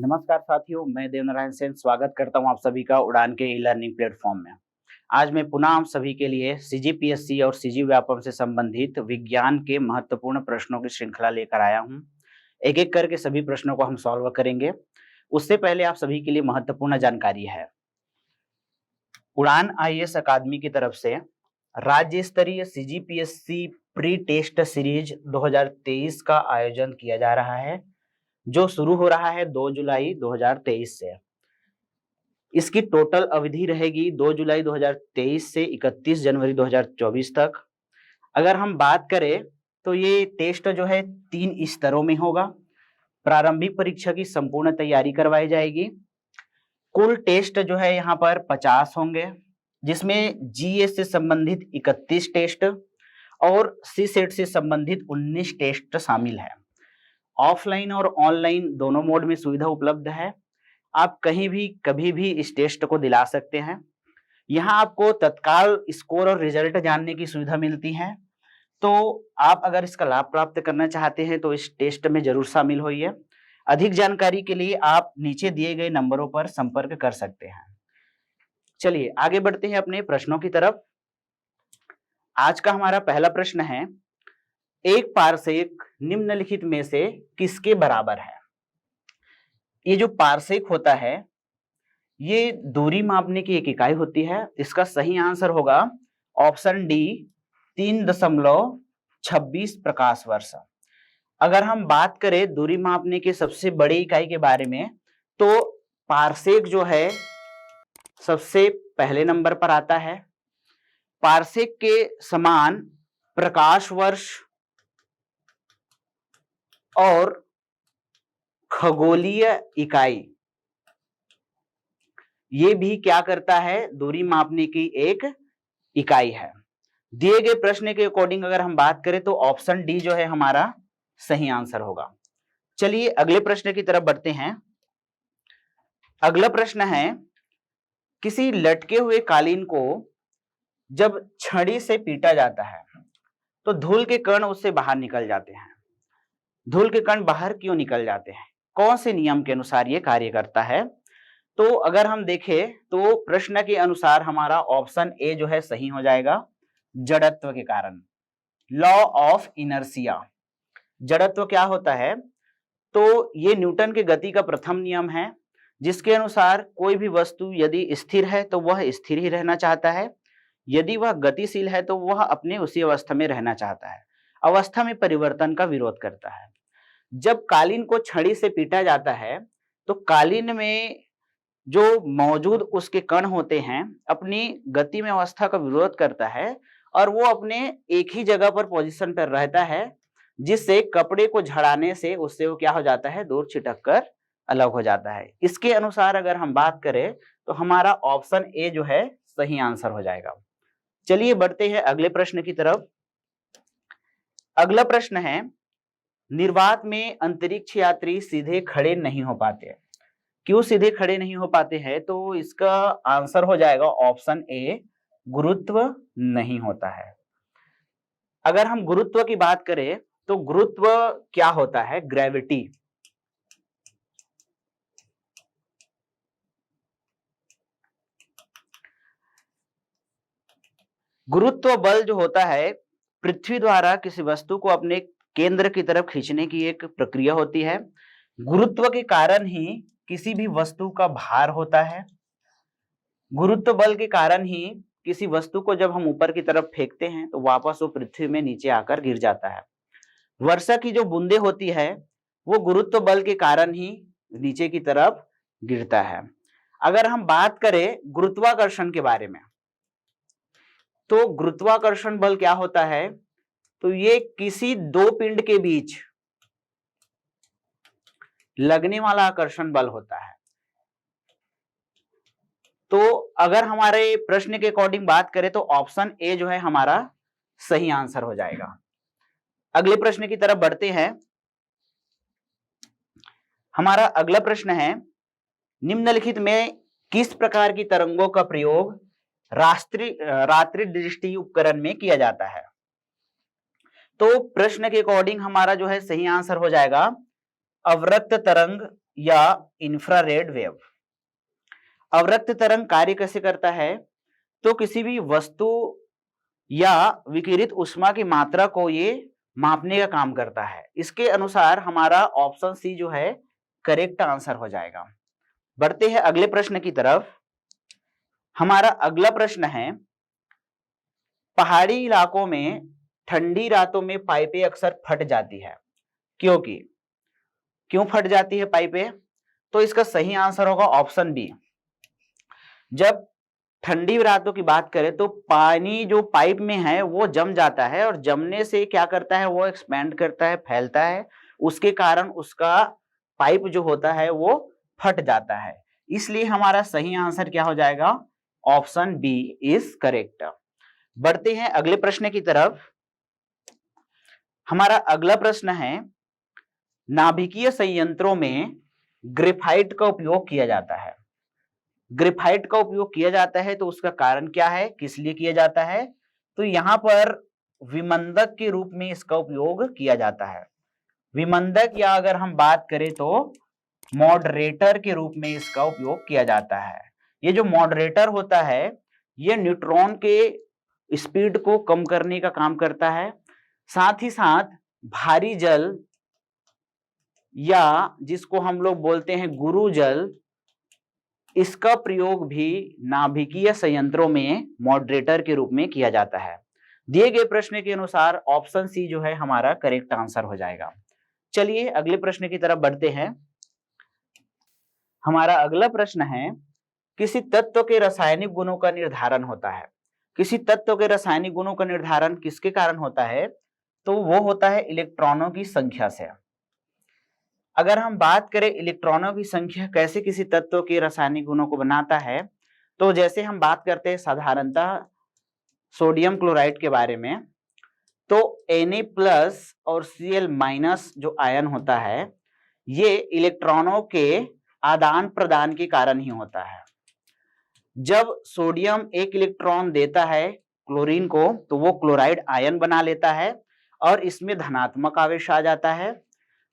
नमस्कार साथियों, मैं देवनारायण सेन स्वागत करता हूं आप सभी का उड़ान के ई लर्निंग प्लेटफॉर्म में। आज मैं पुनः आप सभी के लिए सीजीपीएससी और सीजी व्यापम से संबंधित विज्ञान के महत्वपूर्ण प्रश्नों की श्रृंखला लेकर आया हूं। एक एक करके सभी प्रश्नों को हम सॉल्व करेंगे। उससे पहले आप सभी के लिए महत्वपूर्ण जानकारी है। उड़ान आईएएस अकादमी की तरफ से राज्य स्तरीय सीजीपीएससी प्री टेस्ट सीरीज 2023 का आयोजन किया जा रहा है, जो शुरू हो रहा है 2 जुलाई 2023 से। इसकी टोटल अवधि रहेगी 2 जुलाई 2023 से 31 जनवरी 2024 तक। अगर हम बात करें तो ये टेस्ट जो है 3 स्तरों में होगा। प्रारंभिक परीक्षा की संपूर्ण तैयारी करवाई जाएगी। कुल टेस्ट जो है यहाँ पर 50 होंगे, जिसमें जीएस से संबंधित 31 टेस्ट और सी सेट से संबंधित 19 टेस्ट शामिल है। ऑफलाइन और ऑनलाइन दोनों मोड में सुविधा उपलब्ध है। आप कहीं भी कभी भी इस टेस्ट को दिला सकते हैं। यहाँ आपको तत्काल स्कोर और रिजल्ट जानने की सुविधा मिलती है। तो आप अगर इसका लाभ प्राप्त करना चाहते हैं तो इस टेस्ट में जरूर शामिल होइए। अधिक जानकारी के लिए आप नीचे दिए गए नंबरों पर संपर्क कर सकते हैं। चलिए आगे बढ़ते हैं अपने प्रश्नों की तरफ। आज का हमारा पहला प्रश्न है, एक पारसेक निम्नलिखित में से किसके बराबर है? ये जो पारसेक होता है ये दूरी मापने की एक इकाई होती है। इसका सही आंसर होगा ऑप्शन डी 3.26 प्रकाश वर्ष। अगर हम बात करें दूरी मापने के सबसे बड़ी इकाई के बारे में तो पारसेक जो है सबसे पहले नंबर पर आता है। पारसेक के समान प्रकाश वर्ष और खगोलीय इकाई ये भी क्या करता है? दूरी मापने की एक इकाई है। दिए गए प्रश्न के अकॉर्डिंग अगर हम बात करें तो ऑप्शन डी जो है हमारा सही आंसर होगा। चलिए अगले प्रश्न की तरफ बढ़ते हैं। अगला प्रश्न है, किसी लटके हुए कालीन को जब छड़ी से पीटा जाता है तो धूल के कण उससे बाहर निकल जाते हैं। धूल के कण बाहर क्यों निकल जाते हैं? कौन से नियम के अनुसार ये कार्य करता है? तो अगर हम देखें तो प्रश्न के अनुसार हमारा ऑप्शन ए जो है सही हो जाएगा, जड़त्व के कारण। Law of inertia. जड़त्व क्या होता है? तो ये न्यूटन के गति का प्रथम नियम है, जिसके अनुसार कोई भी वस्तु यदि स्थिर है तो वह स्थिर ही रहना चाहता है, यदि वह गतिशील है तो वह अपने उसी अवस्था में रहना चाहता है, अवस्था में परिवर्तन का विरोध करता है। जब कालीन को छड़ी से पीटा जाता है तो कालीन में जो मौजूद उसके कण होते हैं अपनी गति में अवस्था का विरोध करता है और वो अपने एक ही जगह पर पोजीशन पर रहता है, जिससे कपड़े को झड़ाने से उससे वो क्या हो जाता है? दूर छिटक कर अलग हो जाता है। इसके अनुसार अगर हम बात करें तो हमारा ऑप्शन ए जो है सही आंसर हो जाएगा। चलिए बढ़ते हैं अगले प्रश्न की तरफ। अगला प्रश्न है, निर्वात में अंतरिक्ष यात्री सीधे खड़े नहीं हो पाते। क्यों सीधे खड़े नहीं हो पाते हैं? तो इसका आंसर हो जाएगा ऑप्शन ए, गुरुत्व नहीं होता है। अगर हम गुरुत्व की बात करें तो गुरुत्व क्या होता है? ग्रेविटी। गुरुत्व बल जो होता है पृथ्वी द्वारा किसी वस्तु को अपने केंद्र की तरफ खींचने की एक प्रक्रिया होती है। गुरुत्व के कारण ही किसी भी वस्तु का भार होता है। गुरुत्व बल के कारण ही किसी वस्तु को जब हम ऊपर की तरफ फेंकते हैं तो वापस वो पृथ्वी में नीचे आकर गिर जाता है। वर्षा की जो बूंदे होती है वो गुरुत्व बल के कारण ही नीचे की तरफ गिरता है। अगर हम बात करें गुरुत्वाकर्षण के बारे में तो गुरुत्वाकर्षण बल क्या होता है? तो ये किसी दो पिंड के बीच लगने वाला आकर्षण बल होता है। तो अगर हमारे प्रश्न के अकॉर्डिंग बात करें तो ऑप्शन ए जो है हमारा सही आंसर हो जाएगा। अगले प्रश्न की तरफ बढ़ते हैं। हमारा अगला प्रश्न है, निम्नलिखित में किस प्रकार की तरंगों का प्रयोग रात्रि दृष्टि उपकरण में किया जाता है? तो प्रश्न के अकॉर्डिंग हमारा जो है सही आंसर हो जाएगा अवरक्त तरंग या इंफ्रारेड वेव। अवरक्त तरंग कार्य कैसे करता है? तो किसी भी वस्तु या विकिरित ऊष्मा की मात्रा को ये मापने का काम करता है। इसके अनुसार हमारा ऑप्शन सी जो है करेक्ट आंसर हो जाएगा। बढ़ते हैं अगले प्रश्न की तरफ। हमारा अगला प्रश्न है, पहाड़ी इलाकों में ठंडी रातों में पाइपें अक्सर फट जाती है, क्यों फट जाती है पाइपें? तो इसका सही आंसर होगा ऑप्शन बी। जब ठंडी रातों की बात करें तो पानी जो पाइप में है वो जम जाता है, और जमने से क्या करता है, वो एक्सपेंड करता है, फैलता है, उसके कारण उसका पाइप जो होता है वो फट जाता है। इसलिए हमारा सही आंसर क्या हो जाएगा? Option B is correct. बढ़ते हैं अगले प्रश्न की तरफ। हमारा अगला प्रश्न है, नाभिकीय संयंत्रों में ग्रेफाइट का उपयोग किया जाता है। ग्रेफाइट का उपयोग किया जाता है तो उसका कारण क्या है, किस लिए किया जाता है? तो यहाँ पर विमंदक के रूप में इसका उपयोग किया जाता है। विमंदक, या अगर हम बात करें तो मॉडरेटर के रूप में इसका उपयोग किया जाता है। ये जो मॉडरेटर होता है ये न्यूट्रॉन के स्पीड को कम करने का काम करता है। साथ ही साथ भारी जल, या जिसको हम लोग बोलते हैं गुरु जल, इसका प्रयोग भी नाभिकीय संयंत्रों में मॉडरेटर के रूप में किया जाता है। दिए गए प्रश्न के अनुसार ऑप्शन सी जो है हमारा करेक्ट आंसर हो जाएगा। चलिए अगले प्रश्न की तरफ बढ़ते हैं। हमारा अगला प्रश्न है, किसी तत्व के रासायनिक गुणों का निर्धारण होता है। किसी तत्व के रासायनिक गुणों का निर्धारण किसके कारण होता है? तो वो होता है इलेक्ट्रॉनों की संख्या से। अगर हम बात करें इलेक्ट्रॉनों की संख्या कैसे किसी तत्व के रासायनिक गुणों को बनाता है, तो जैसे हम बात करते हैं साधारणतः सोडियम क्लोराइड के बारे में, तो Na+ और Cl- जो आयन होता है ये इलेक्ट्रॉनों के आदान प्रदान के कारण ही होता है। जब सोडियम एक इलेक्ट्रॉन देता है क्लोरीन को तो वो क्लोराइड आयन बना लेता है और इसमें धनात्मक आवेश आ जाता है।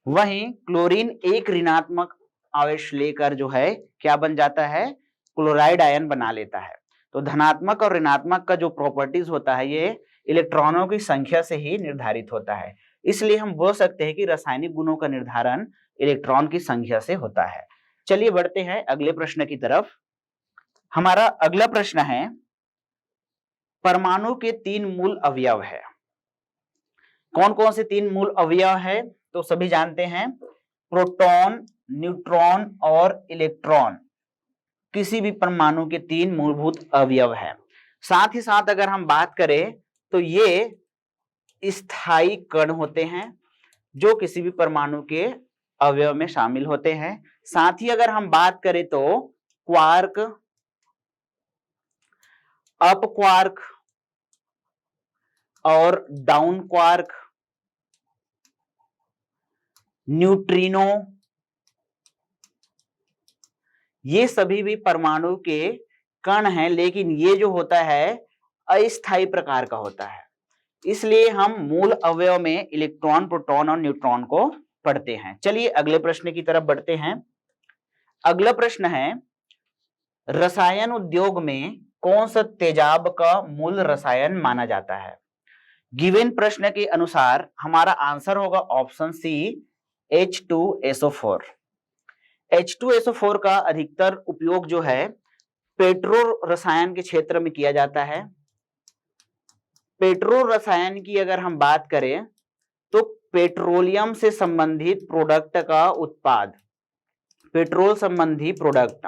वहीं क्लोरीन एक ऋणात्मक आवेश लेकर जो है क्या बन जाता है, क्लोराइड आयन बना लेता है। तो धनात्मक और ऋणात्मक का जो प्रॉपर्टीज होता है ये इलेक्ट्रॉनों की संख्या से ही निर्धारित होता है। इसलिए हम बोल सकते हैं कि रासायनिक गुणों का निर्धारण इलेक्ट्रॉन की संख्या से होता है। चलिए बढ़ते हैं अगले प्रश्न की तरफ। हमारा अगला प्रश्न है, परमाणु के 3 मूल अवयव है। कौन कौन से 3 मूल अवयव है? तो सभी जानते हैं, प्रोटॉन, न्यूट्रॉन और इलेक्ट्रॉन किसी भी परमाणु के 3 मूलभूत अवयव हैं। साथ ही साथ अगर हम बात करें तो ये स्थायी कण होते हैं जो किसी भी परमाणु के अवयव में शामिल होते हैं। साथ ही अगर हम बात करें तो क्वार्क, अप क्वार्क और डाउन क्वार्क, न्यूट्रिनो, ये सभी भी परमाणु के कण हैं, लेकिन ये जो होता है अस्थायी प्रकार का होता है। इसलिए हम मूल अवयव में इलेक्ट्रॉन, प्रोटॉन और न्यूट्रॉन को पढ़ते हैं। चलिए अगले प्रश्न की तरफ बढ़ते हैं। अगला प्रश्न है, रसायन उद्योग में कौन सा तेजाब का मूल रसायन माना जाता है? गिवन प्रश्न के अनुसार हमारा आंसर होगा ऑप्शन सी H2SO4। H2SO4 का अधिकतर उपयोग जो है पेट्रो रसायन के क्षेत्र में किया जाता है। पेट्रो रसायन की अगर हम बात करें तो पेट्रोलियम से संबंधित प्रोडक्ट का उत्पाद, पेट्रोल संबंधी प्रोडक्ट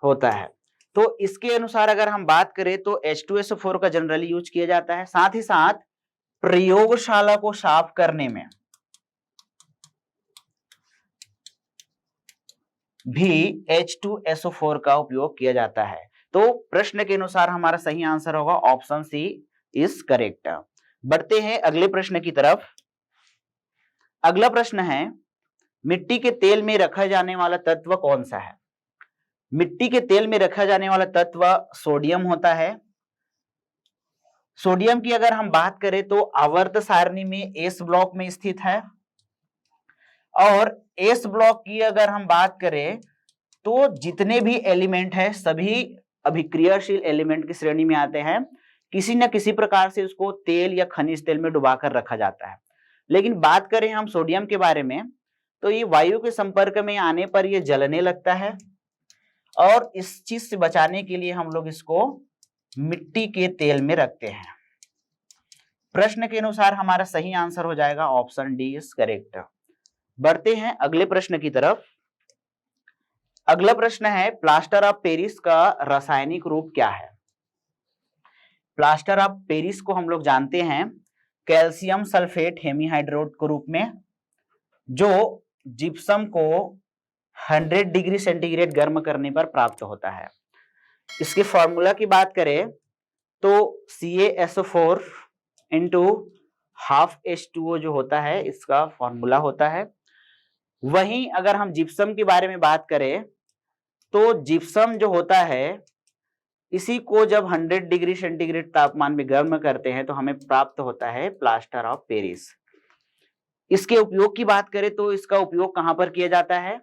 होता है। तो इसके अनुसार अगर हम बात करें तो H2SO4 का जनरली यूज किया जाता है। साथ ही साथ प्रयोगशाला को साफ करने में भी H2SO4 का उपयोग किया जाता है। तो प्रश्न के अनुसार हमारा सही आंसर होगा ऑप्शन सी इज करेक्ट। बढ़ते हैं अगले प्रश्न की तरफ। अगला प्रश्न है, मिट्टी के तेल में रखा जाने वाला तत्व कौन सा है? मिट्टी के तेल में रखा जाने वाला तत्व सोडियम होता है। सोडियम की अगर हम बात करें तो आवर्त सारणी में एस ब्लॉक में स्थित है। और एस ब्लॉक की अगर हम बात करें तो जितने भी एलिमेंट है सभी अभिक्रियाशील एलिमेंट की श्रेणी में आते हैं, किसी न किसी प्रकार से उसको तेल या खनिज तेल में डुबाकर रखा जाता है। लेकिन बात करें हम सोडियम के बारे में तो ये वायु के संपर्क में आने पर ये जलने लगता है और इस चीज से बचाने के लिए हम लोग इसको मिट्टी के तेल में रखते हैं। प्रश्न के अनुसार हमारा सही आंसर हो जाएगा ऑप्शन डी इज करेक्ट। बढ़ते हैं अगले प्रश्न की तरफ। अगला प्रश्न है प्लास्टर ऑफ पेरिस का रासायनिक रूप क्या है? प्लास्टर ऑफ पेरिस को हम लोग जानते हैं कैल्शियम सल्फेट हेमीहाइड्रोट के रूप में, जो जिप्सम को 100 डिग्री सेंटीग्रेड गर्म करने पर प्राप्त होता है। इसके फॉर्मूला की बात करें तो CaSO4 इंटू हाफ H2O जो होता है इसका फॉर्मूला होता है। वहीं अगर हम जिप्सम के बारे में बात करें तो जिप्सम जो होता है इसी को जब 100 डिग्री सेंटीग्रेड तापमान में गर्म करते हैं तो हमें प्राप्त होता है प्लास्टर ऑफ पेरिस। इसके उपयोग की बात करें तो इसका उपयोग कहां पर किया जाता है?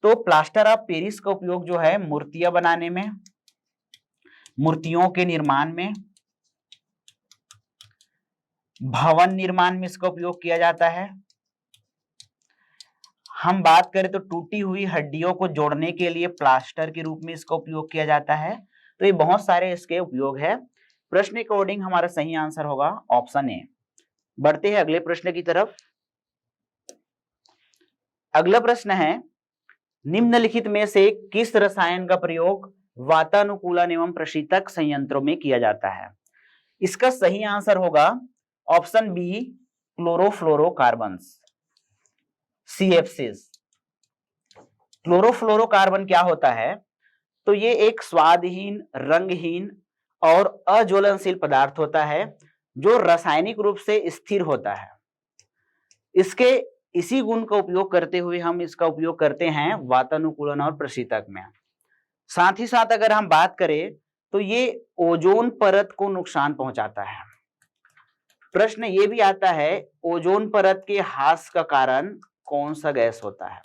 तो प्लास्टर ऑफ पेरिस का उपयोग जो है मूर्तियां बनाने में, मूर्तियों के निर्माण में, भवन निर्माण में इसका उपयोग किया जाता है। हम बात करें तो टूटी हुई हड्डियों को जोड़ने के लिए प्लास्टर के रूप में इसका उपयोग किया जाता है। तो ये बहुत सारे इसके उपयोग है। प्रश्न के अकॉर्डिंग हमारा सही आंसर होगा ऑप्शन ए। बढ़ते हैं अगले प्रश्न की तरफ। अगला प्रश्न है निम्नलिखित में से किस रसायन का प्रयोग वातानुकूलन एवं प्रशीतक संयंत्रों में किया जाता है? इसका सही आंसर होगा option B chlorofluorocarbons, CFCs। Chlorofluorocarbon क्या होता है? तो ये एक स्वादहीन, रंगहीन और अज्वलनशील पदार्थ होता है जो रासायनिक रूप से स्थिर होता है। इसके इसी गुण का उपयोग करते हुए हम इसका उपयोग करते हैं वातानुकूलन और प्रशीतक में। साथ ही साथ अगर हम बात करें तो ये ओजोन परत को नुकसान पहुंचाता है। प्रश्न ये भी आता है ओजोन परत के ह्रास का कारण कौन सा गैस होता है?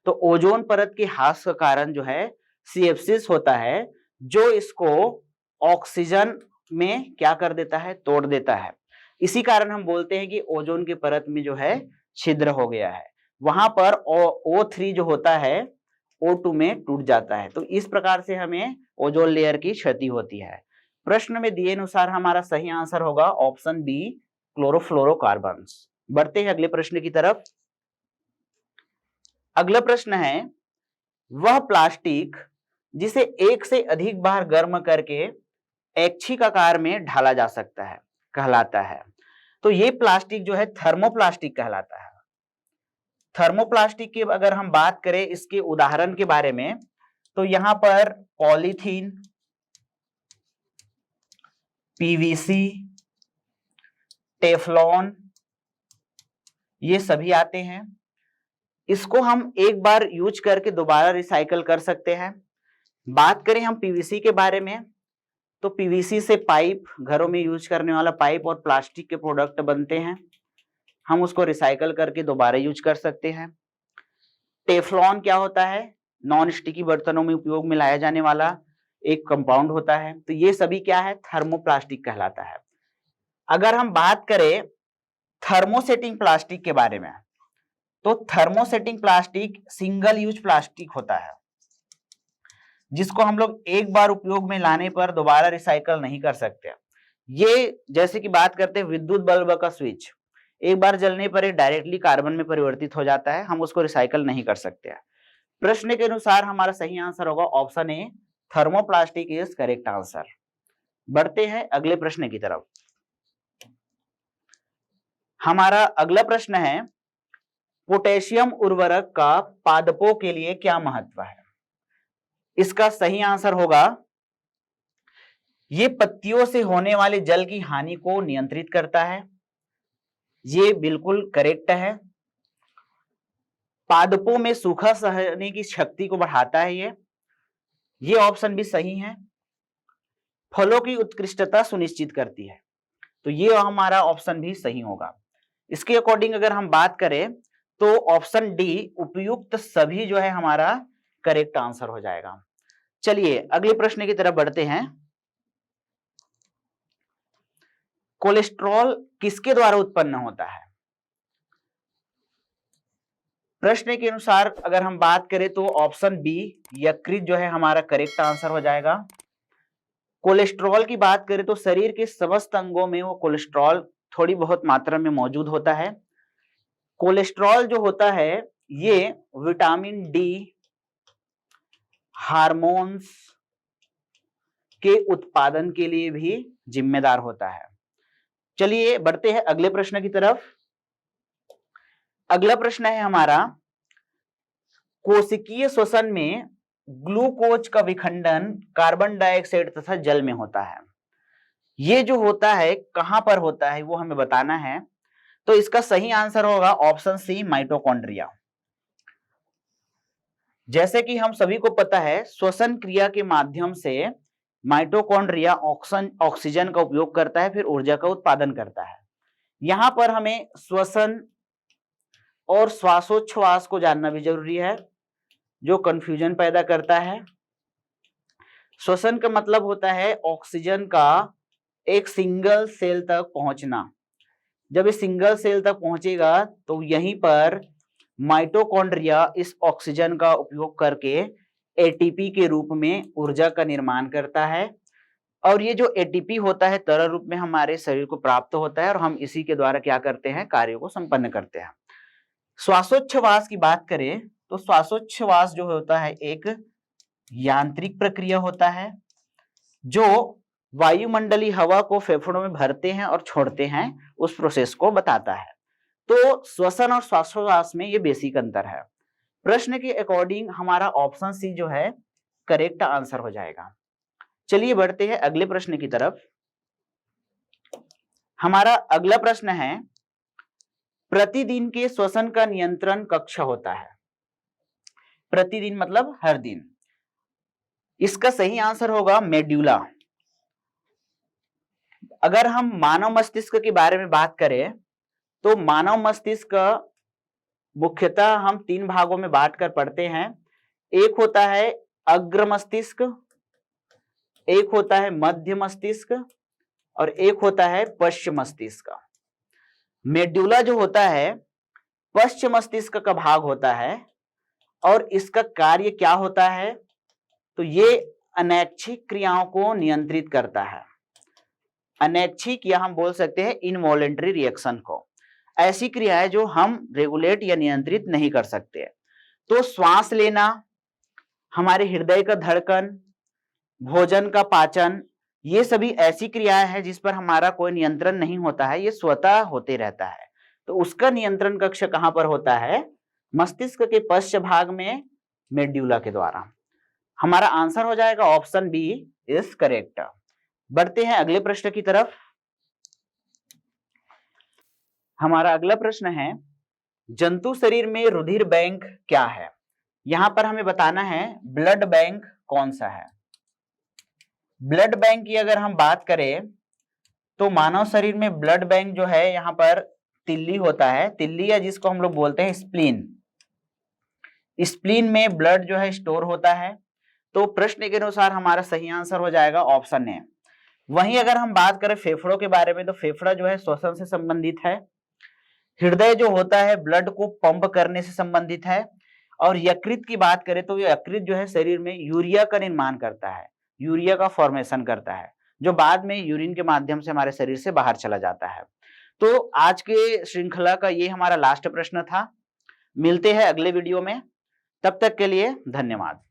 तो ओजोन परत के ह्रास का कारण जो है CFCs होता है, जो इसको ऑक्सीजन में क्या कर देता है? तोड़ देता है। इसी कारण हम बोलते हैं कि ओजोन की परत में जो है छिद्र हो गया है, वहां पर O3 जो होता है O2 में टूट जाता है। तो इस प्रकार से हमें ओजोन लेयर की क्षति होती है। प्रश्न में दिए अनुसार हमारा सही आंसर होगा ऑप्शन बी क्लोरोफ्लोरोकार्बन्स। बढ़ते हैं अगले प्रश्न की तरफ। अगला प्रश्न है वह प्लास्टिक जिसे एक से अधिक बार गर्म करके ऐच्छिक आकार में ढाला जा सकता है कहलाता है। तो ये प्लास्टिक जो है थर्मोप्लास्टिक कहलाता है। थर्मोप्लास्टिक की अगर हम बात करें इसके उदाहरण के बारे में तो यहां पर पॉलीथीन, PVC, टेफ्लॉन ये सभी आते हैं। इसको हम एक बार यूज करके दोबारा रिसाइकल कर सकते हैं। बात करें हम PVC के बारे में तो PVC से पाइप, घरों में यूज करने वाला पाइप और प्लास्टिक के प्रोडक्ट बनते हैं। हम उसको रिसाइकल करके दोबारा यूज कर सकते हैं। टेफ्लॉन क्या होता है? नॉन स्टिकी बर्तनों में उपयोग में लाया जाने वाला एक कंपाउंड होता है। तो ये सभी क्या है? थर्मोप्लास्टिक कहलाता है। अगर हम बात करें थर्मोसेटिंग प्लास्टिक के बारे में तो thermosetting plastic single use plastic होता है, जिसको हम लोग एक बार उपयोग में लाने पर दोबारा रिसाइकल नहीं कर सकते। ये जैसे कि बात करते हैं विद्युत बल्ब का स्विच, एक बार जलने पर ये डायरेक्टली कार्बन में परिवर्तित हो जाता है, हम उसको रिसाइकल नहीं कर सकते। प्रश्न के अनुसार हमारा सही आंसर होगा option A, thermoplastic is correct answer. बढ़ते हैं अगले प्रश्न की तरफ। हमारा अगला प्रश्न है पोटेशियम उर्वरक का पादपों के लिए क्या महत्व है? इसका सही आंसर होगा ये पत्तियों से होने वाले जल की हानि को नियंत्रित करता है। ये बिल्कुल करेक्ट है। पादपों में सूखा सहने की शक्ति को बढ़ाता है ये ऑप्शन भी सही है। फलों की उत्कृष्टता सुनिश्चित करती है, तो ये हमारा ऑप्शन भी सही होगा। इसके अकॉर्डिंग अगर हम बात करें तो ऑप्शन डी उपयुक्त सभी जो है हमारा करेक्ट आंसर हो जाएगा। चलिए अगले प्रश्न की तरफ बढ़ते हैं। कोलेस्ट्रॉल किसके द्वारा उत्पन्न होता है? प्रश्न के अनुसार अगर हम बात करें तो ऑप्शन बी यकृत जो है हमारा करेक्ट आंसर हो जाएगा। कोलेस्ट्रॉल की बात करें तो शरीर के समस्त अंगों में वो कोलेस्ट्रॉल थोड़ी बहुत मात्रा में मौजूद होता है। कोलेस्ट्रॉल जो होता है ये विटामिन डी, हार्मोन्स के उत्पादन के लिए भी जिम्मेदार होता है। चलिए बढ़ते हैं अगले प्रश्न की तरफ। अगला प्रश्न है हमारा, कोशिकीय श्वसन में ग्लूकोज का विखंडन कार्बन डाइऑक्साइड तथा जल में होता है। ये जो होता है कहां पर होता है वो हमें बताना है। तो इसका सही आंसर होगा ऑप्शन सी माइटोकॉन्ड्रिया। जैसे कि हम सभी को पता है श्वसन क्रिया के माध्यम से माइटोकॉन्ड्रिया ऑक्सीजन का उपयोग करता है, फिर ऊर्जा का उत्पादन करता है। यहां पर हमें श्वसन और श्वासोच्छ्वास को जानना भी जरूरी है, जो कंफ्यूजन पैदा करता है। श्वसन का मतलब होता है ऑक्सीजन का एक सिंगल सेल तक पहुंचना। जब ये सिंगल सेल तक पहुंचेगा तो यहीं पर माइटोकॉन्ड्रिया इस ऑक्सीजन का उपयोग करके एटीपी के रूप में ऊर्जा का निर्माण करता है। और ये जो एटीपी होता है तरल रूप में हमारे शरीर को प्राप्त होता है और हम इसी के द्वारा क्या करते हैं, कार्यों को संपन्न करते हैं। श्वासोच्छ्वास की बात करें तो श्वासोच्छ्वास जो होता है एक यांत्रिक प्रक्रिया होता है जो वायुमंडलीय हवा को फेफड़ों में भरते हैं और छोड़ते हैं, उस प्रोसेस को बताता है। तो श्वसन और श्वासोच्छ्वास में ये बेसिक अंतर है। प्रश्न के अकॉर्डिंग हमारा ऑप्शन सी जो है करेक्ट आंसर हो जाएगा। चलिए बढ़ते हैं अगले प्रश्न की तरफ। हमारा अगला प्रश्न है, प्रतिदिन के श्वसन का नियंत्रण कक्ष होता है। प्रतिदिन मतलब हर दिन। इसका सही आंसर होगा मेड्यूला। अगर हम मानव मस्तिष्क के बारे में बात करें तो मानव मस्तिष्क मुख्यतः हम तीन भागों में बांटकर पढ़ते हैं। एक होता है अग्र मस्तिष्क, एक होता है मध्य मस्तिष्क और एक होता है पश्च मस्तिष्क। मेड्यूला जो होता है पश्च मस्तिष्क का भाग होता है और इसका कार्य क्या होता है, तो ये अनैच्छिक क्रियाओं को नियंत्रित करता है। अनैच्छिक या हम बोल सकते हैं इनवॉलेंटरी रिएक्शन को, ऐसी क्रियाएं जो हम रेगुलेट या नियंत्रित नहीं कर सकते। तो श्वास लेना, हमारे हृदय का धड़कन, भोजन का पाचन, ये सभी ऐसी क्रियाएं हैं जिस पर हमारा कोई नियंत्रण नहीं होता है, ये स्वतः होते रहता है। तो उसका नियंत्रण कक्ष कहां पर होता है, मस्तिष्क के पश्च भाग में, मेड्यूला के द्वारा। हमारा आंसर हो जाएगा ऑप्शन बी इज करेक्ट। बढ़ते हैं अगले प्रश्न की तरफ। हमारा अगला प्रश्न है, जंतु शरीर में रुधिर बैंक क्या है? यहां पर हमें बताना है ब्लड बैंक कौन सा है। ब्लड बैंक की अगर हम बात करें तो मानव शरीर में ब्लड बैंक जो है यहाँ पर तिल्ली होता है, तिल्ली या जिसको हम लोग बोलते हैं स्प्लीन। स्प्लीन में ब्लड जो है स्टोर होता है। तो प्रश्न के अनुसार हमारा सही आंसर हो जाएगा ऑप्शन ए। वहीं अगर हम बात करें फेफड़ों के बारे में तो फेफड़ा जो है श्वसन से संबंधित है। हृदय जो होता है ब्लड को पंप करने से संबंधित है। और यकृत की बात करें तो यकृत जो है शरीर में यूरिया का निर्माण करता है, यूरिया का फॉर्मेशन करता है, जो बाद में यूरिन के माध्यम से हमारे शरीर से बाहर चला जाता है। तो आज के श्रृंखला का ये हमारा लास्ट प्रश्न था। मिलते हैं अगले वीडियो में, तब तक के लिए धन्यवाद।